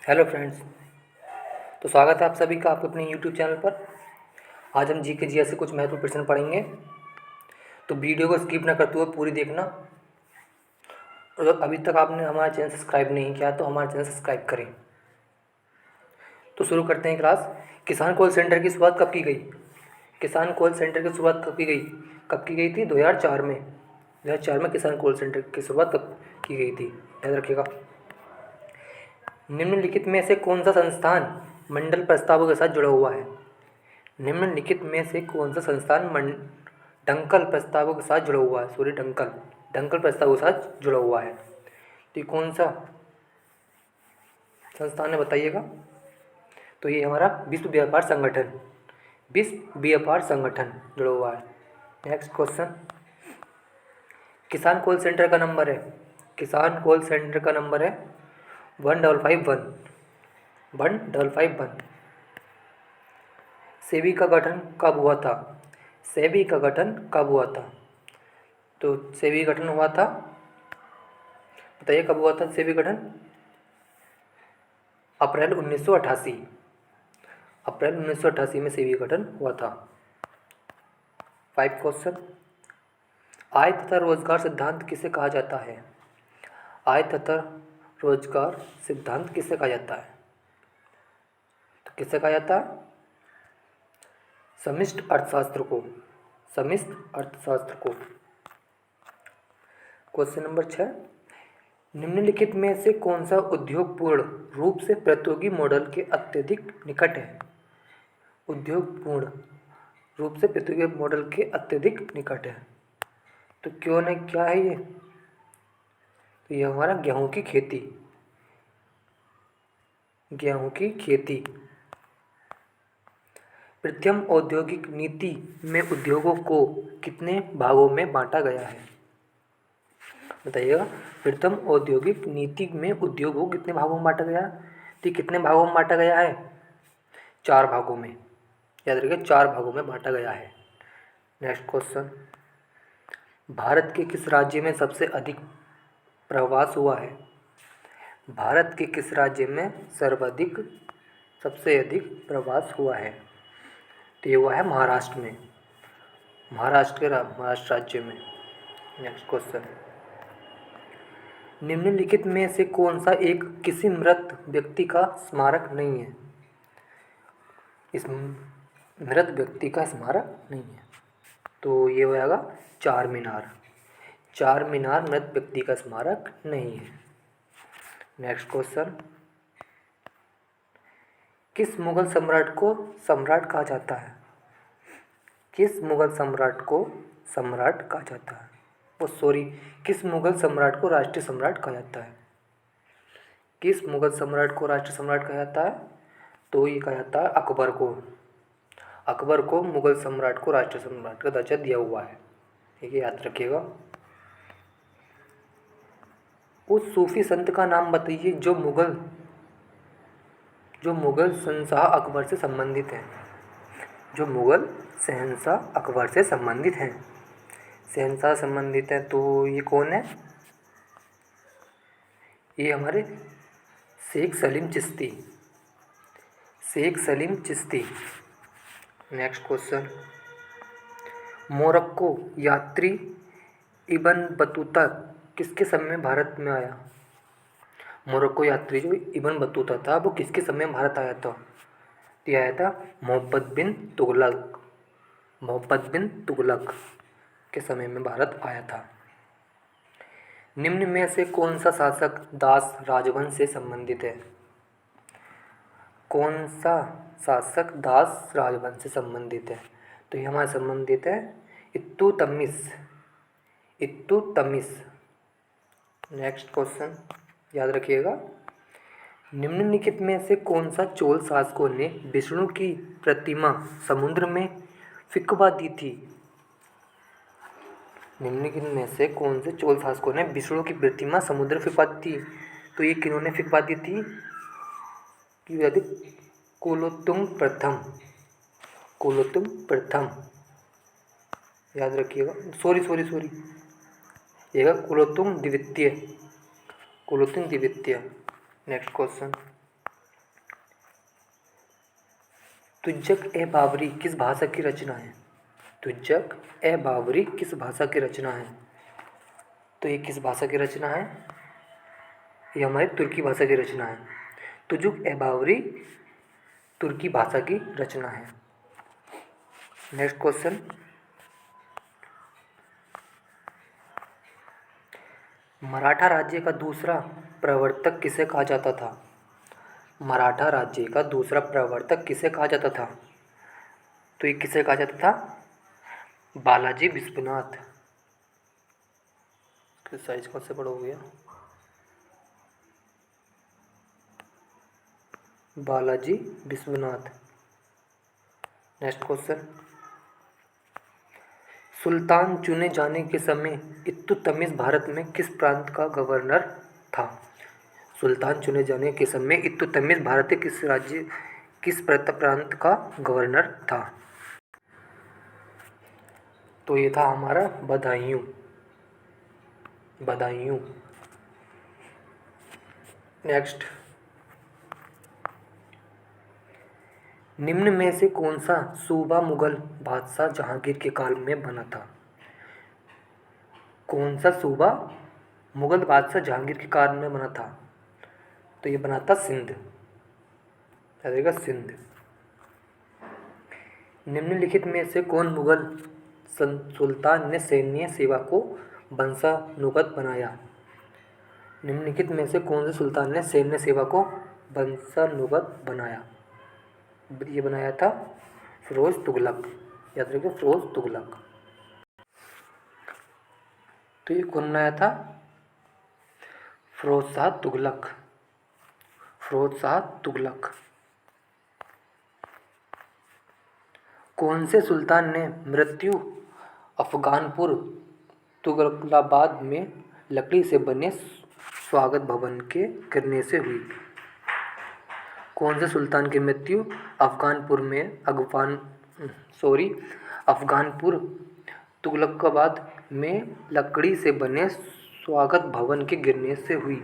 Hello friends. तो स्वागत है आप सभी का आपके अपने यूट्यूब चैनल पर। आज हम जी के जी से कुछ महत्वपूर्ण प्रश्न पढ़ेंगे, तो वीडियो को स्किप ना करते हुए पूरी देखना। और अगर अभी तक आपने हमारा चैनल सब्सक्राइब नहीं किया तो हमारा चैनल सब्सक्राइब करें। तो शुरू करते हैं क्लास। किसान कॉल सेंटर की शुरुआत कब की गई? किसान कॉल सेंटर की शुरुआत कब की गई? कब की गई थी? 2004 में। 2004 में किसान कॉल सेंटर की शुरुआत कब की गई थी, याद रखिएगा। निम्नलिखित में से कौन सा संस्थान मंडल प्रस्तावों के साथ जुड़ा हुआ है? निम्नलिखित में से कौन सा संस्थान डंकल प्रस्तावों के साथ जुड़ा हुआ है? सॉरी, डंकल डंकल प्रस्तावों के साथ जुड़ा हुआ है। तो ये कौन सा संस्थान है, बताइएगा। तो ये हमारा विश्व व्यापार संगठन जुड़ा हुआ है। Next question. किसान कॉल सेंटर का नंबर है, किसान कॉल सेंटर का नंबर है 1551। सेबी का गठन कब हुआ था? सेबी का गठन कब हुआ था? तो सेबी गठन हुआ था, बताइए कब हुआ था सेबी गठन? अप्रैल 1988। अप्रैल 1988 में सेबी गठन हुआ था। 5 क्वेश्चन। आय तथा रोजगार सिद्धांत किसे कहा जाता है? आय तथा रोजगार सिद्धांत किसे कहा जाता है? तो किसे कहा जाता है? समष्टि अर्थशास्त्र को, समष्टि अर्थशास्त्र को। Question number 6। निम्नलिखित में से कौन सा उद्योग पूर्ण रूप से प्रतियोगी मॉडल के अत्यधिक निकट है? उद्योग पूर्ण रूप से प्रतियोगी मॉडल के अत्यधिक निकट है, तो क्यों नहीं, क्या है ये? तो ये हमारा गेहूं की खेती, गेहूं की खेती। प्रथम औद्योगिक नीति में उद्योगों को कितने भागों में बांटा गया है? बताइएगा। प्रथम औद्योगिक नीति में उद्योगों को कितने भागों में बांटा गया? तो ये कितने भागों में बांटा गया है? 4 भागों में, याद रखिए 4 भागों में बांटा गया है। Next question. भारत के किस राज्य में सबसे अधिक प्रवास हुआ है? भारत के किस राज्य में सबसे अधिक प्रवास हुआ है? तो ये हुआ है महाराष्ट्र में, महाराष्ट्र राज्य में। Next question. निम्नलिखित में से कौन सा एक किसी मृत व्यक्ति का स्मारक नहीं है? इस मृत व्यक्ति का स्मारक नहीं है, तो ये हो जाएगा चार मीनार। चार मीनार मृत व्यक्ति का स्मारक नहीं है। Next question. किस मुगल सम्राट को सम्राट कहा जाता है? किस मुगल सम्राट को सम्राट कहा जाता है? किस मुगल सम्राट को राष्ट्रीय सम्राट कहा जाता है? किस मुगल सम्राट को राष्ट्रीय सम्राट कहा जाता है? तो ये कहा जाता है अकबर को। अकबर को मुगल सम्राट को राष्ट्रीय सम्राट का दर्जा दिया हुआ है, ठीक है, याद रखिएगा। उस सूफी संत का नाम बताइए जो मुगल शहंशाह अकबर से संबंधित है। जो मुगल शहंशाह अकबर से संबंधित हैं, शहंशाह संबंधित है, तो ये कौन है? ये हमारे Sheikh Salim Chishti, Sheikh Salim Chishti. Next question. Morocco यात्री इब्न बतूता किसके समय में भारत में आया? मोरक्को यात्री जो इब्न बतूता था वो किसके समय में भारत आया था? ये आया था मोहम्मद बिन तुगलक के समय में भारत आया था। निम्न में से कौन सा शासक दास राजवंश से संबंधित है? कौन सा शासक दास राजवंश से संबंधित है? तो ये हमारे संबंधित है इत्तुतमिश। नेक्स्ट क्वेश्चन, याद रखिएगा। निम्नलिखित में से कौन सा चोल शासकों ने विष्णु की प्रतिमा समुद्र में फिकवा दी थी? निम्नलिखित में से कौन से चोल शासकों ने विष्णु की प्रतिमा समुद्र में फिकवा दी थी? तो ये किन्होंने फिकवा दी थी? कि कुलोत्तुंग प्रथम, याद रखिएगा। सॉरी, ये कुलोत्तुंग द्वितीय। Next question. तुज्जक ए बावरी किस भाषा की रचना है? तुज्जक ए बावरी किस भाषा की रचना है? तो ये किस भाषा की रचना है? ये हमारी तुर्की भाषा की रचना है। तुजुक ए बावरी तुर्की भाषा की रचना है। नेक्स्ट क्वेश्चन, मराठा राज्य का दूसरा प्रवर्तक किसे कहा जाता था? मराठा राज्य का दूसरा प्रवर्तक किसे कहा जाता था? तो ये किसे कहा जाता था? बालाजी विश्वनाथ। साइज कौन से बड़ा हो गया? बालाजी विश्वनाथ। नेक्स्ट क्वेश्चन, सुल्तान चुने जाने के समय इल्तुतमिश भारत में किस प्रांत का गवर्नर था? सुल्तान चुने जाने के समय इल्तुतमिश भारत के किस प्रांत का गवर्नर था? तो ये था हमारा बदायूं। बदायूं। नेक्स्ट, निम्न में से कौन सा सूबा मुगल बादशाह जहांगीर के काल में बना था? कौन सा सूबा मुगल बादशाह जहांगीर के काल में बना था? तो ये बना था सिंध। याद रखिएगा, सिंध। निम्नलिखित में से कौन मुगल सुल्तान ने सैन्य सेवा को वंशानुगत बनाया? निम्नलिखित में से कौन से सुल्तान ने सैन्य सेवा को वंशानुगत बनाया? ये बनाया था फिरोज तुगलक। याद रखिए, फिरोज तुगलक। तो ये कौन बनाया था? फिरोज शाह तुगलक। फिरोज शाह तुगलक। कौन से सुल्तान ने मृत्यु अफगानपुर तुगलकाबाद में लकड़ी से बने स्वागत भवन के गिरने से हुई? कौन से सुल्तान की मृत्यु अफगानपुर तुगलकाबाद में लकड़ी से बने स्वागत भवन के गिरने से हुई?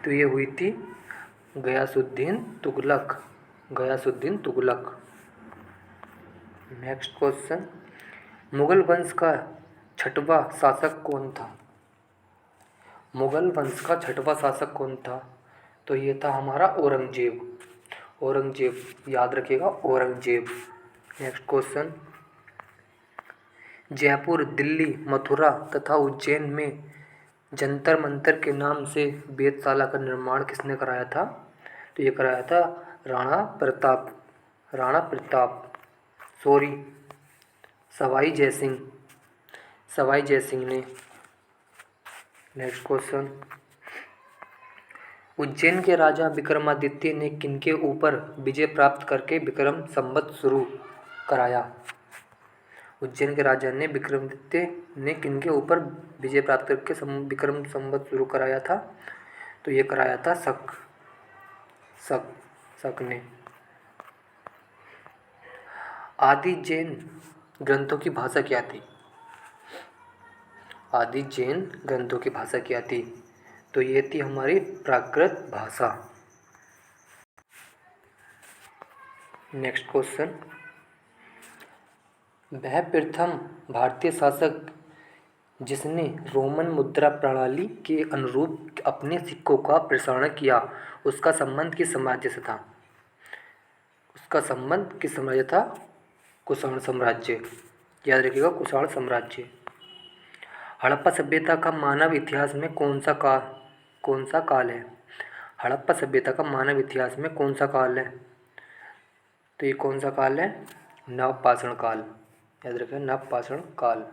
तो ये हुई थी गयासुद्दीन तुगलक। गयासुद्दीन तुगलक। नेक्स्ट क्वेश्चन, मुगल वंश का छठवां शासक कौन था? मुगल वंश का छठवां शासक कौन था? तो ये था हमारा औरंगजेब। औरंगजेब। याद रखिएगा, औरंगजेब। नेक्स्ट क्वेश्चन, जयपुर, दिल्ली, मथुरा तथा उज्जैन में जंतर मंतर के नाम से वेधशाला का निर्माण किसने कराया था? तो ये कराया था राणा प्रताप। राणा प्रताप, सॉरी, सवाई जयसिंह। सवाई जयसिंह ने। नेक्स्ट क्वेश्चन, उज्जैन के राजा विक्रमादित्य ने किनके ऊपर विजय प्राप्त करके विक्रम संवत शुरू कराया? उज्जैन के राजा ने विक्रमादित्य ने किनके ऊपर विजय प्राप्त करके विक्रम संवत शुरू कराया था? तो ये कराया था शक ने। आदि जैन ग्रंथों की भाषा क्या थी? आदि जैन ग्रंथों की भाषा क्या थी? तो ये थी हमारी प्राकृत भाषा। नेक्स्ट क्वेश्चन, वह प्रथम भारतीय शासक जिसने रोमन मुद्रा प्रणाली के अनुरूप अपने सिक्कों का प्रसारण किया, उसका संबंध किस साम्राज्य से था? उसका संबंध किस साम्राज्य था? कुषाण साम्राज्य। याद रखिएगा, कुषाण साम्राज्य। हड़प्पा सभ्यता का मानव इतिहास में कौन सा काल है? हड़प्पा सभ्यता का मानव इतिहास में कौन सा काल है? तो ये कौन सा काल है? नवपाषाण काल। याद रखें, नवपाषाण काल।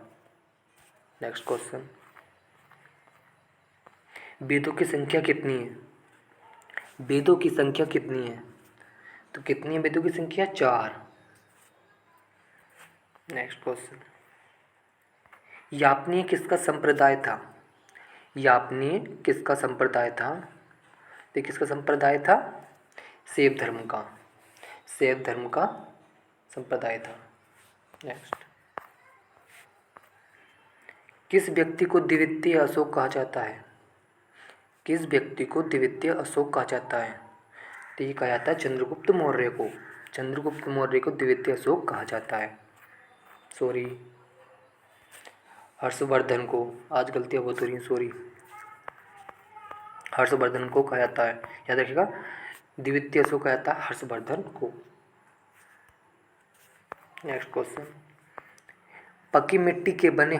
नेक्स्ट क्वेश्चन, वेदों की संख्या कितनी है? वेदों की संख्या कितनी है? तो कितनी है वेदों की संख्या? 4। नेक्स्ट क्वेश्चन, यापनीय किसका संप्रदाय था? यापनीय किसका संप्रदाय था? तो किसका संप्रदाय था? शैव धर्म का। शैव धर्म का संप्रदाय था। नेक्स्ट, किस व्यक्ति को द्वितीय अशोक कहा जाता है? किस व्यक्ति को द्वितीय अशोक कहा जाता है? तो ये कहा जाता है चंद्रगुप्त मौर्य को। चंद्रगुप्त मौर्य को द्वितीय अशोक कहा जाता है। सॉरी, हर्षवर्धन को, आज गलतियाँ बहुत हो रही हैं, सॉरी, हर्षवर्धन को कहा जाता है, याद रखिएगा, द्वितीय अशोक कहा जाता है हर्षवर्धन को। नेक्स्ट क्वेश्चन, पक्की मिट्टी के बने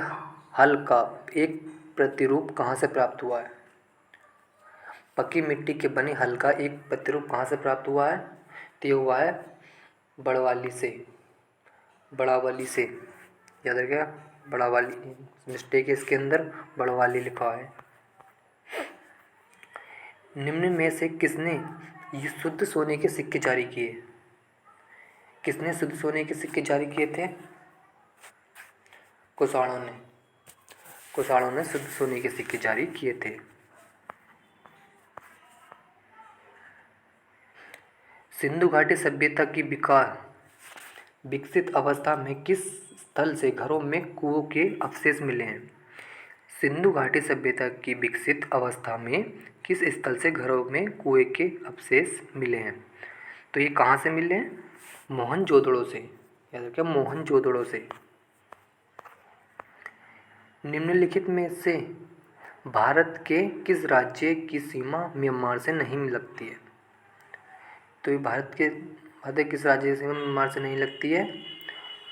हल का एक प्रतिरूप कहाँ से प्राप्त हुआ है? पक्की मिट्टी के बने हल का एक प्रतिरूप कहाँ से प्राप्त हुआ है? तो ये हुआ है बड़वाली से, बड़ावली से, याद रखिएगा, बड़ावाली, मिस्टेक है इसके अंदर, बड़वाली लिखा है। निम्न में से किसने ये शुद्ध सोने के सिक्के जारी किए? किसने शुद्ध सोने के सिक्के जारी किए थे? कुषाणों ने, कुषाणों ने शुद्ध सोने के सिक्के जारी किए थे। सिंधु घाटी सभ्यता की विकसित अवस्था में किस स्थल से घरों में कुओं के अवशेष मिले हैं? सिंधु घाटी सभ्यता की विकसित अवस्था में किस स्थल से घरों में कुएं के अवशेष मिले हैं? तो ये कहाँ से मिले हैं? मोहनजोदड़ो से, याद रखिए, मोहनजोदड़ो से। निम्नलिखित में से भारत के किस राज्य की सीमा म्यांमार से नहीं लगती है? तो ये भारत के किस राज्य की सीमा म्यांमार से नहीं लगती है?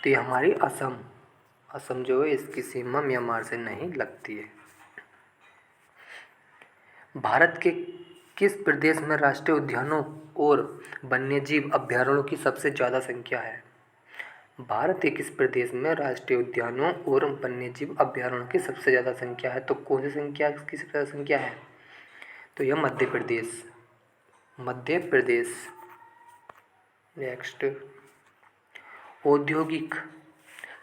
तो ये हमारी असम, असम जो है इसकी सीमा म्यांमार से नहीं लगती है। भारत के किस प्रदेश में राष्ट्रीय उद्यानों और वन्यजीव अभयारण्यों की सबसे ज़्यादा संख्या है? भारत के किस प्रदेश में राष्ट्रीय उद्यानों और वन्यजीव अभयारण्यों की सबसे ज़्यादा संख्या है? तो कौन सी संख्या की सबसे ज़्यादा संख्या है? तो यह मध्य प्रदेश, मध्य प्रदेश। नेक्स्ट, औद्योगिक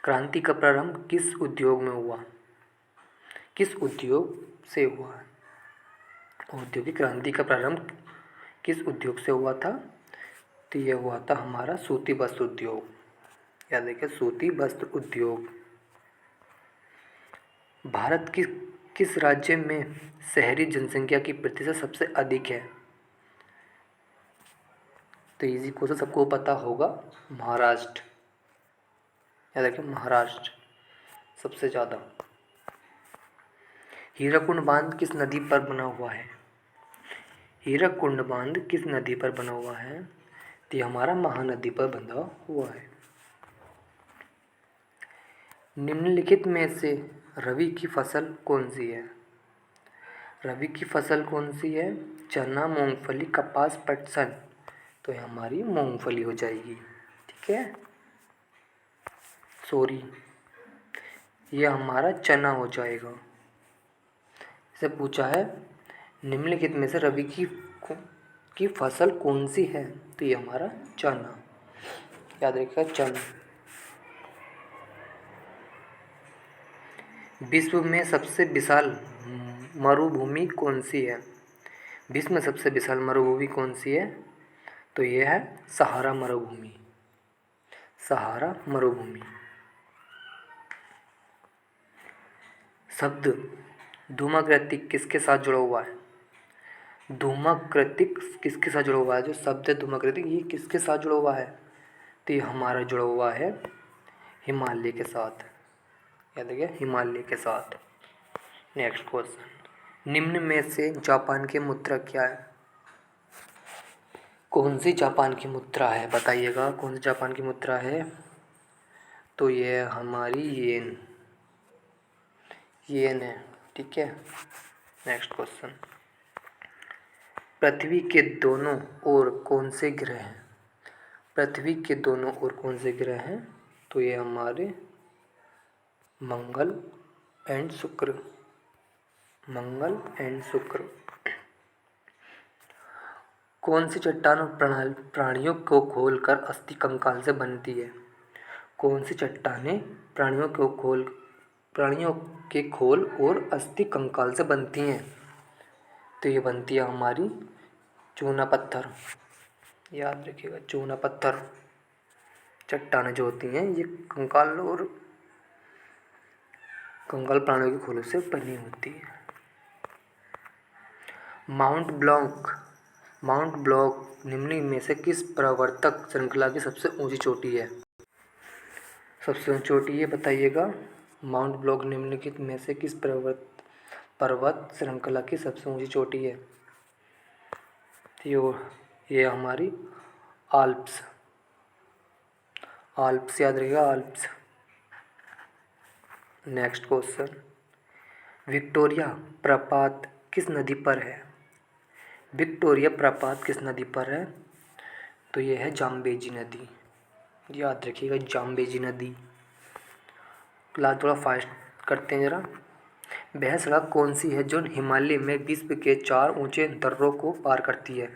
क्रांति का प्रारंभ किस उद्योग में हुआ? किस उद्योग से हुआ? औद्योगिक क्रांति का प्रारंभ किस उद्योग से हुआ था? तो यह हुआ था हमारा सूती वस्त्र उद्योग, याद रखिए, सूती वस्त्र उद्योग। भारत की किस राज्य में शहरी जनसंख्या की प्रतिशत सबसे अधिक है? तो इजी क्वेश्चन सबको पता होगा, महाराष्ट्र, याद रखिए, महाराष्ट्र सबसे ज़्यादा। हीराकुंड बांध किस नदी पर बना हुआ है? हीराकुंड बांध किस नदी पर बना हुआ है? तो ये हमारा महानदी पर बंधा हुआ है। निम्नलिखित में से रबी की फसल कौन सी है? रबी की फसल कौन सी है? चना, मूंगफली, कपास, पटसन। तो ये हमारी मूंगफली हो जाएगी, ठीक है, सॉरी, ये हमारा चना हो जाएगा। इसे पूछा है निम्नलिखित में से रबी की फसल कौन सी है? तो ये हमारा चना, याद रखिएगा, चना। विश्व में सबसे विशाल मरुभूमि कौन सी है? विश्व में सबसे विशाल मरुभूमि कौन सी है? तो ये है सहारा मरुभूमि, सहारा मरुभूमि। शब्द धूमाकृतिक किसके साथ जुड़ा हुआ है? धूमाकृतिक किसके साथ जुड़ा हुआ है? जो शब्द है धूमाकृतिक, ये किसके साथ जुड़ा हुआ है? तो ये हमारा जुड़ा हुआ है हिमालय के साथ, याद रखिए, हिमालय के साथ। नेक्स्ट क्वेश्चन, निम्न में से जापान की मुद्रा क्या है? कौन सी जापान की मुद्रा है, बताइएगा, कौन सी जापान की मुद्रा है? तो ये हमारी येन, येन है, ठीक है। नेक्स्ट क्वेश्चन, पृथ्वी के दोनों ओर कौन से ग्रह हैं? पृथ्वी के दोनों ओर कौन से ग्रह हैं? तो ये हमारे मंगल एंड शुक्र, मंगल एंड शुक्र। कौन सी चट्टान प्राणियों को खोलकर अस्थि कंकाल से बनती है? कौन सी चट्टानें प्राणियों के खोल और अस्थि कंकाल से बनती हैं? तो ये बनती है हमारी चूना पत्थर, याद रखिएगा, चूना पत्थर। चट्टानें जो होती हैं ये कंकाल और कंकाल प्राणियों के खोलों से बनी होती है। माउंट ब्लैंक माउंट ब्लॉक निम्न में से किस पर्वतक श्रृंखला की सबसे ऊंची चोटी है? सबसे ऊंची चोटी है, बताइएगा। माउंट ब्लॉक निम्नलिखित में से किस पर्वत श्रृंखला की सबसे ऊंची चोटी है? ये हमारी आल्प्स याद रखिएगा, आल्प्स। नेक्स्ट क्वेश्चन, विक्टोरिया प्रपात किस नदी पर है? विक्टोरिया प्रपात किस नदी पर है? तो ये है जाम्बेजी नदी, याद रखिएगा, जाम्बेजी नदी। क्लास थोड़ा फास्ट करते हैं ज़रा। वह सड़क कौन सी है जो हिमालय में विश्व के 4 ऊंचे दर्रों को पार करती है?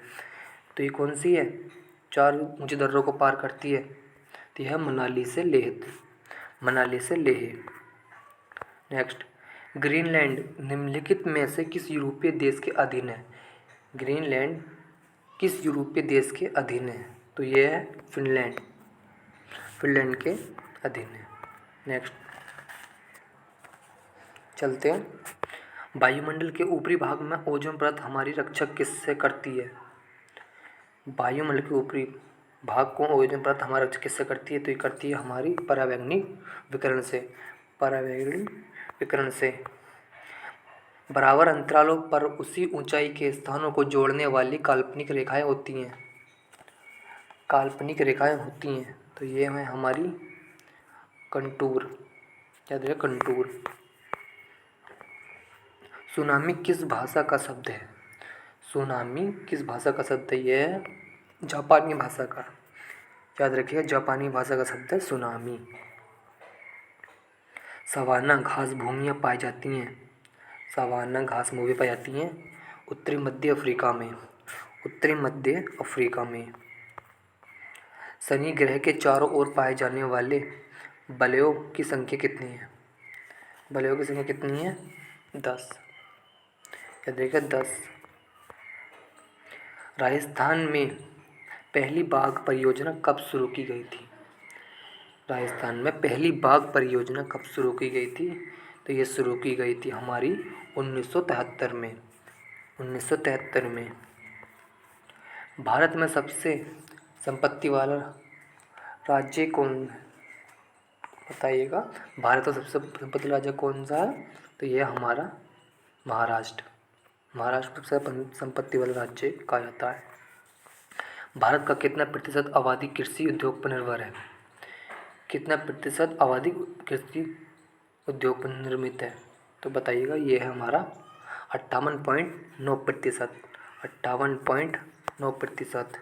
तो ये कौन सी है? 4 ऊंचे दर्रों को पार करती है, तो यह मनाली से लेह। नेक्स्ट, ग्रीनलैंड निम्नलिखित में से किस यूरोपीय देश के अधीन है? ग्रीनलैंड किस यूरोपीय देश के अधीन है? तो ये है फिनलैंड के अधीन है। नेक्स्ट चलते हैं, वायुमंडल के ऊपरी भाग में ओजोन परत हमारी रक्षा किससे करती है? वायुमंडल के ऊपरी भाग को ओजोन परत हमारी रक्षा किससे करती है? तो ये करती है हमारी परावैंगनी विकिरण से। बराबर अंतरालों पर उसी ऊंचाई के स्थानों को जोड़ने वाली काल्पनिक रेखाएं होती हैं। तो ये है हमारी कंटूर, याद रखिए कंटूर। सुनामी किस भाषा का शब्द है? ये है जापानी भाषा का, याद रखिए, जापानी भाषा का शब्द है सुनामी। सवाना घास भूमियाँ पाई जाती हैं उत्तरी मध्य अफ्रीका में। शनि ग्रह के चारों ओर पाए जाने वाले वलयों की संख्या कितनी है? 10, याद रखिए 10। राजस्थान में पहली बाघ परियोजना कब शुरू की गई थी? तो ये शुरू की गई थी हमारी 1973 में। भारत में सबसे संपत्ति वाला राज्य कौन है? बताइएगा, भारत का सबसे संपत्ति राज्य कौन सा है? तो ये हमारा महाराष्ट्र सबसे संपत्ति वाला राज्य कहा जाता है। भारत का कितना प्रतिशत आबादी कृषि उद्योग पर निर्भर है? तो बताइएगा, ये है हमारा 58.9%।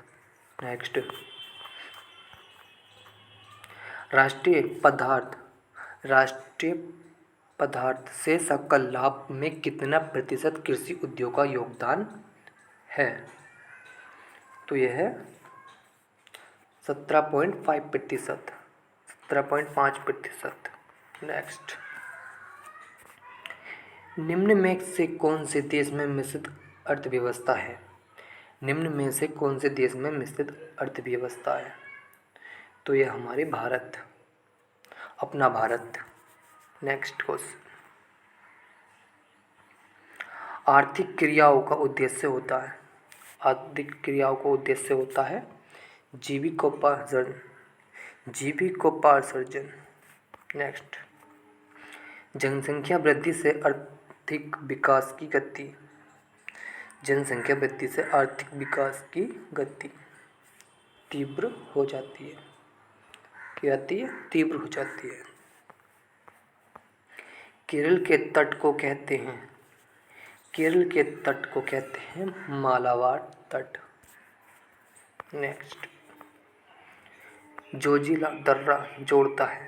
नेक्स्ट, राष्ट्रीय पदार्थ से सकल लाभ में कितना प्रतिशत कृषि उद्योग का योगदान है? तो यह है 17.5%। नेक्स्ट, निम्न में से कौन से देश में मिश्रित अर्थव्यवस्था है? तो यह हमारे अपना भारत। नेक्स्ट क्वेश्चन, आर्थिक क्रियाओं का उद्देश्य होता है जीविकोपार्जन। नेक्स्ट, जनसंख्या वृद्धि से आर्थिक विकास की गति तीव्र हो जाती है। केरल के तट को कहते हैं मालाबार तट। नेक्स्ट, जॉर्जिया दर्रा जोड़ता है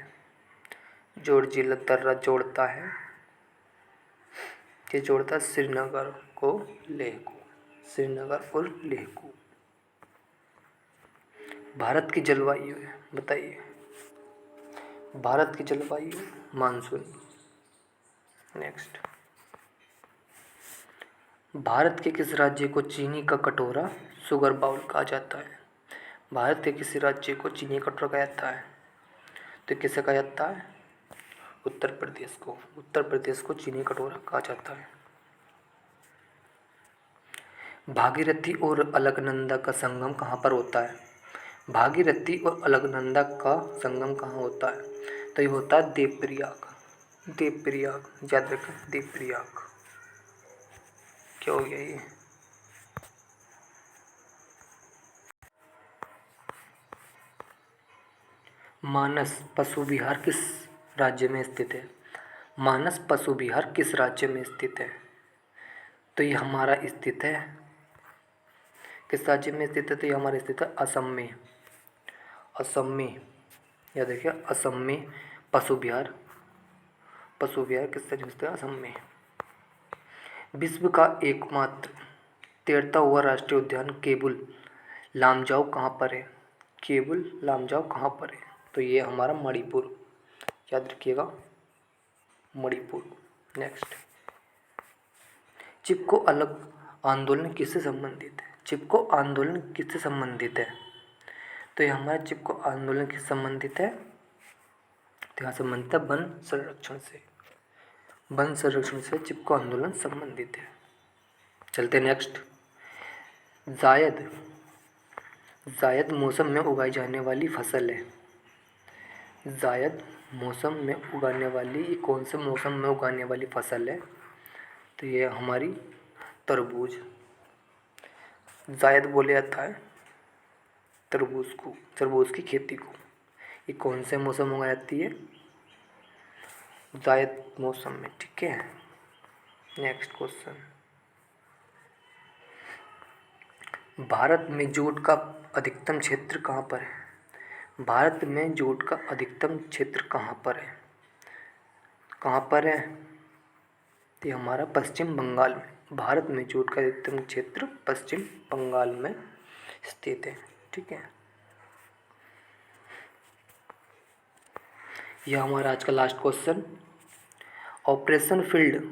श्रीनगर और लेह को। भारत की जलवायु है, बताइए। मानसून। नेक्स्ट, भारत के किस राज्य को चीनी का कटोरा शुगर बाउल कहा जाता है? तो किसे कहा जाता है? उत्तर प्रदेश को चीनी कटोरा कहा जाता है। भागीरथी और अलकनंदा का संगम कहाँ पर होता है? भागीरथी और अलकनंदा का संगम कहाँ होता है? तो ये होता है देवप्रयाग। देवप्रयाग याद रखें, देवप्रयाग। क्या हो गया ये? मानस पशु विहार किस राज्य में स्थित है? मानस पशु विहार किस राज्य में स्थित है? तो ये हमारा स्थित है, किस राज्य में स्थित है? तो ये हमारा स्थित है असम में। असम में, याद रखिए, असम में पशु विहार। पशु विहार किस राज्य में स्थित है? असम में। विश्व का एकमात्र तैरता हुआ राष्ट्रीय उद्यान केबुल लामजाओ कहाँ पर है? केबुल लामजाओ कहाँ पर है? तो ये हमारा मणिपुर, याद रखिएगा, मणिपुर। नेक्स्ट, चिपको अलग आंदोलन किससे संबंधित है? चिपको आंदोलन किससे संबंधित है? तो ये हमारा चिपको आंदोलन किससे संबंधित है? तो यहाँ संबंधित है वन संरक्षण से। वन संरक्षण से चिपको आंदोलन संबंधित है। चलते नेक्स्ट, जायद जायद मौसम में उगाई जाने वाली फसल है। जायद मौसम में उगाने वाली, ये कौन से मौसम में उगाने वाली फसल है? तो ये हमारी तरबूज। जायद बोले जाता है तरबूज को, तरबूज की खेती को। ये कौन से मौसम में उगाई जाती है? जायद मौसम में, ठीक है। नेक्स्ट क्वेश्चन, भारत में जूट का अधिकतम क्षेत्र कहाँ पर है? भारत में जूट का अधिकतम क्षेत्र कहाँ पर है? कहाँ पर है? ये हमारा पश्चिम बंगाल में। भारत में जूट का अधिकतम क्षेत्र पश्चिम बंगाल में स्थित है, ठीक है। यह हमारा आज का लास्ट क्वेश्चन, ऑपरेशन फ्लड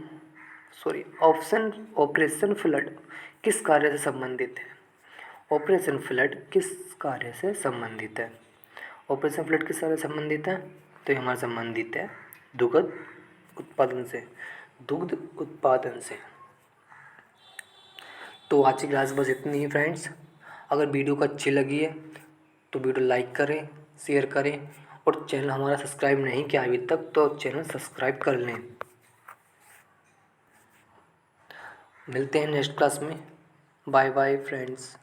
किस कार्य से संबंधित है? ऑपरेशन फ्लड किस कार्य से संबंधित है? ऑपरेशन फ्लड किस कार्य से संबंधित है? तो ये हमारा संबंधित है दुग्ध उत्पादन से। दुग्ध उत्पादन से। तो आज की क्लास बस इतनी ही फ्रेंड्स। अगर वीडियो को अच्छी लगी है तो वीडियो लाइक करें, शेयर करें, और चैनल हमारा सब्सक्राइब नहीं किया अभी तक तो चैनल सब्सक्राइब कर लें। मिलते हैं नेक्स्ट क्लास में। Bye bye friends.